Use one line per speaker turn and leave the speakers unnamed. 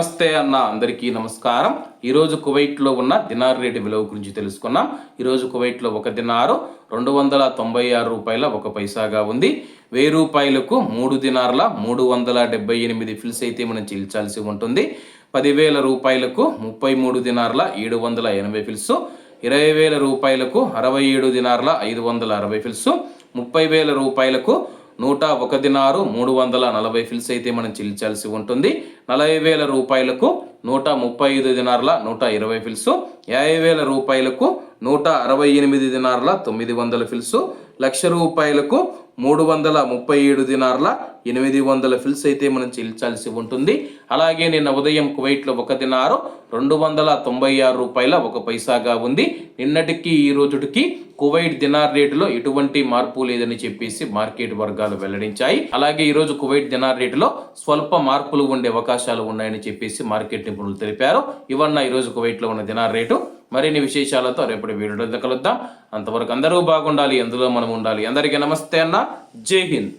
నమస్తే అన్న, అందరికీ నమస్కారం. ఈరోజు కువైట్లో ఉన్న దినార్ రేటు విలువ గురించి తెలుసుకున్నాం. ఈరోజు కువైట్లో ఒక దినారు 296 రూపాయల 1 పైసాగా ఉంది. 1000 రూపాయలకు 3 దినార్ల 378 ఫిల్స్ అయితే మనం చెల్లించాల్సి ఉంటుంది. 10,000 రూపాయలకు 33 దినార్ల 780 ఫిల్స్, 20,000 రూపాయలకు 67 దినార్ల 560 ఫిల్స్, 30,000 రూపాయలకు 101 దినారు 340 ఫిల్స్ అయితే మనం చెల్లించాల్సి ఉంటుంది. 40,000 రూపాయలకు 135 దినార్ల 120 ఫిల్స్, 50,000 రూపాయలకు 168 దినార్ల 900 ఫిల్స్, 1,00,000 రూపాయలకు 337 దినార్ల 800 ఫిల్స్ అయితే మనం చెల్లించాల్సి ఉంటుంది. అలాగే నిన్న ఉదయం కువైట్లో ఒక దినారు 296 రూపాయల 1 పైసాగా ఉంది. నిన్నటికి ఈ రోజుకి కువైట్ దినార్ రేటులో ఎటువంటి మార్పు లేదని చెప్పేసి మార్కెట్ వర్గాలు వెల్లడించాయి. అలాగే ఈ రోజు కువైట్ దినార్ రేటులో స్వల్ప మార్పులు ఉండే అవకాశాలు ఉన్నాయని చెప్పేసి మార్కెట్ నిపుణులు తెలిపారు. ఇవన్న ఈ రోజు కువైట్లో ఉన్న దినార్ రేటు. మరిన్ని విశేషాలతో రేపటి వీడియోలో కలుద్దాం. అంతవరకు అందరూ బాగుండాలి, అందులో మనం ఉండాలి. అందరికీ నమస్తే అన్న, జై హింద్.